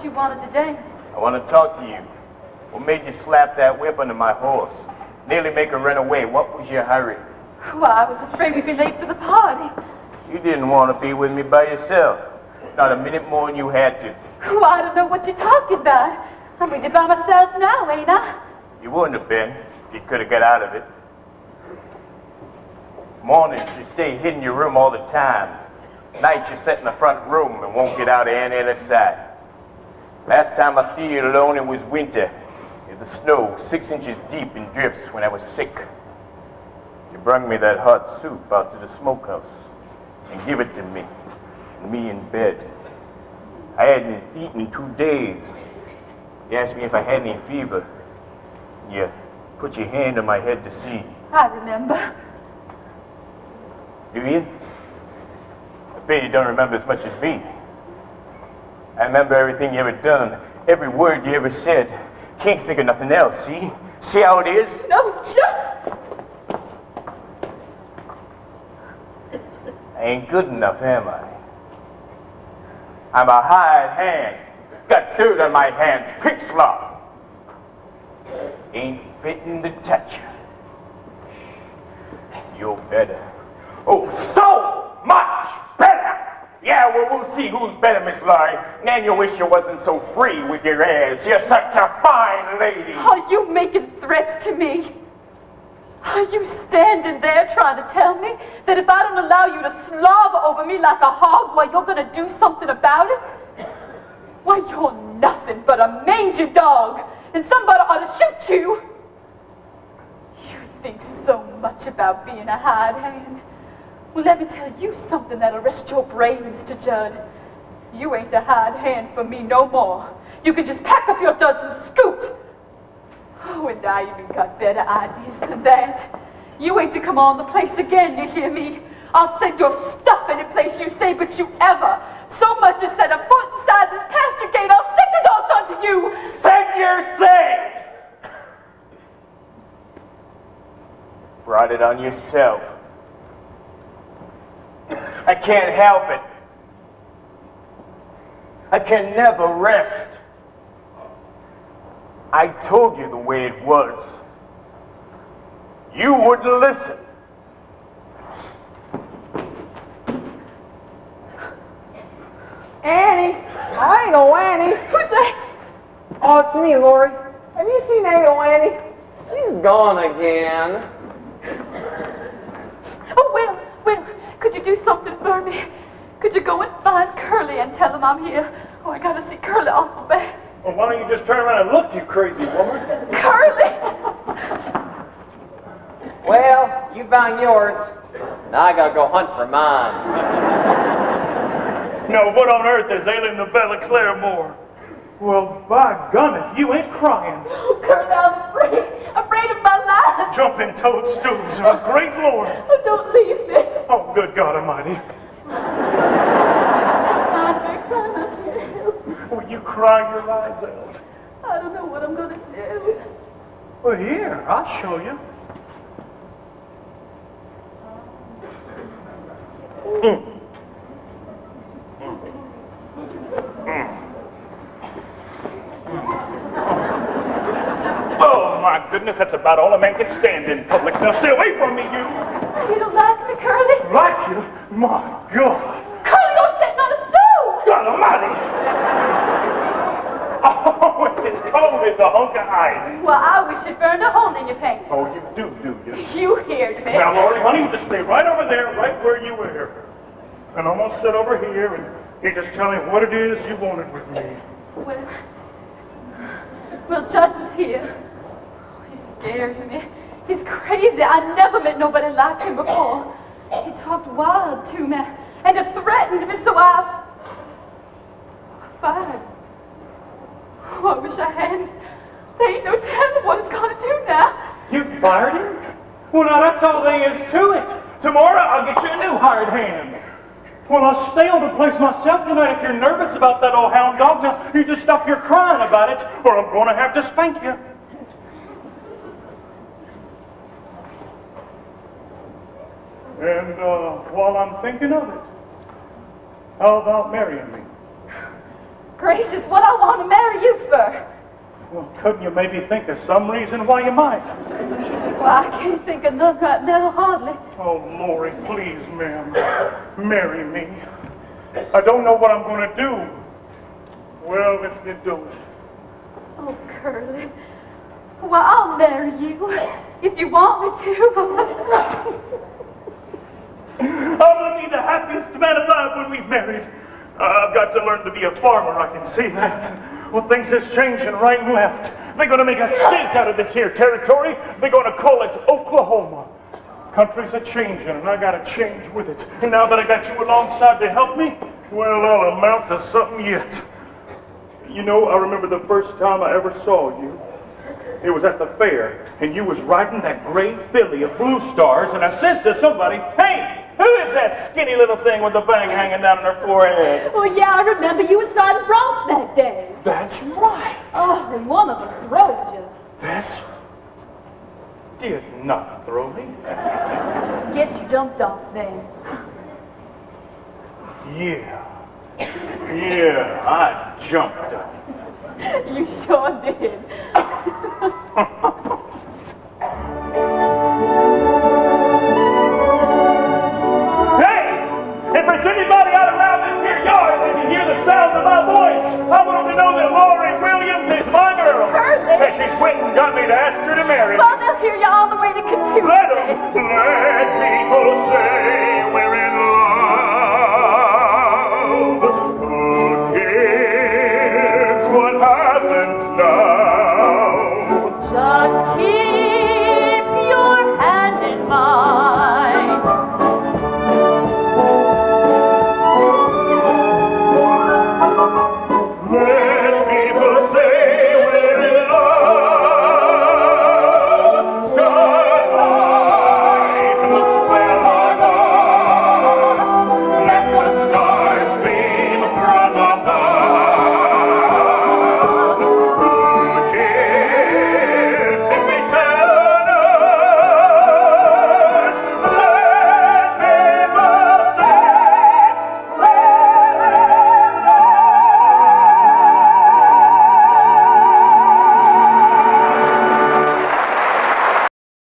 thought you wanted to dance. I want to talk to you. What made you slap that whip under my horse? Nearly make her run away. What was your hurry? Well, I was afraid we'd be late for the party. You didn't want to be with me by yourself. Not a minute more than you had to. Well, I don't know what you're talking about. I'm with you by myself now, ain't I? You wouldn't have been if you could have got out of it. Mornings, you stay hid in your room all the time. Nights, you sit in the front room and won't get out of any other side. Last time I see you alone, it was winter. The snow 6 inches deep in drifts when I was sick. You brung me that hot soup out to the smokehouse and give it to me in bed. I hadn't eaten in 2 days. You asked me if I had any fever. You put your hand on my head to see. I remember. Do you? I bet you don't remember as much as me. I remember everything you ever done, every word you ever said. Can't think of nothing else, see? See how it is? No, Jud! I ain't good enough, am I? I'm a hired hand. Got dirt on my hands, pig slop. Ain't fitting to touch you. You're better. Oh, so much better! Yeah, well, we'll see who's better, Miss Laurey. And you wish you wasn't so free with your airs. You're such a fine lady. Are you making threats to me? Are you standing there trying to tell me that if I don't allow you to slobber over me like a hog, why, you're going to do something about it? Why, you're nothing but a mangy dog, and somebody ought to shoot you. You think so much about being a hired hand. Well, let me tell you something that'll rest your brain, Mr. Jud. You ain't a hired hand for me no more. You can just pack up your duds and scoot. Oh, and I even got better ideas than that. You ain't to come on the place again, you hear me? I'll send your stuff any place you say, but you ever so much as set a foot inside this pasture gate, I'll stick the dogs onto you. Said your say! Brought it on yourself. I can't help it. I can never rest. I told you the way it was. You wouldn't listen. Annie! I ain't no Annie. Who's that? Oh, it's me, Laurey. Have you seen Annie? She's gone again. Oh, Will, could you do something for me? Could you go and find Curly and tell him I'm here? Oh, I gotta see Curly awful bad. Well, why don't you just turn around and look, you crazy woman? Curly! Well, you found yours. Now I gotta go hunt for mine. No, what on earth is ailing the Bella Claremore? Well, by gum, if you ain't crying. Oh, Curly, I'm afraid of my life. Jumping toadstools, oh, great Lord. Oh, don't leave me. Oh, good God Almighty. Will you cry your eyes out? I don't know what I'm gonna do. Well, here, I'll show you. Oh, my goodness, that's about all a man can stand in public. Now, stay away from me, you. You don't like me, Curly? Like you? My God. Curly, you're sitting on a stool! God Almighty! Oh, it's as cold as a hunk of ice. Well, I wish you'd burned a hole in your pants. Oh, you do you? You heard me. Now, Laurey, honey, you just stay right over there, right where you were. And I'm gonna sit over here and you just tell me what it is you wanted with me. Well, Jud was here. Oh, he scares me. He's crazy. I never met nobody like him before. He talked wild to me, and it threatened me, so I fired. Oh, I wish I hadn't. There ain't no telling what it's gonna do now. You fired him? Well, now that's all there is to it. Tomorrow I'll get you a new hired hand. Well, I'll stay on the place myself tonight. If you're nervous about that old hound dog, now you just stop your crying about it, or I'm going to have to spank you. And while I'm thinking of it, how about marrying me? gracious, what I want to marry you for? Well, couldn't you maybe think of some reason why you might? Well, I can't think of none right now, hardly. Oh, Laurey, please, ma'am, marry me. I don't know what I'm going to do. Well, if you do it. Oh, Curly. Well, I'll marry you if you want me to. I'm going to be the happiest man alive when we've married. I've got to learn to be a farmer, I can see that. Well, things is changing right and left. They're going to make a state out of this here territory. They're going to call it Oklahoma. Countries are changing, and I got to change with it. And now that I got you alongside to help me, well, I'll amount to something yet. You know, I remember the first time I ever saw you. It was at the fair, and you was riding that gray filly of Blue Stars, and I says to somebody, "Hey, who is that skinny little thing with the bang hanging down on her forehead?" Oh, yeah, I remember you was riding broncs that day. That's right. Oh, and one of them throwed you. That's... Did not throw me. Guess you jumped off then. Yeah. Yeah, I jumped up. You sure did. If there's anybody out around this here yard that can hear the sounds of my voice, I want them to know that Laurey Williams is my girl. Curly. And she's went and got me to ask her to marry. Well, they'll hear you all the way to Kentucky. Let people say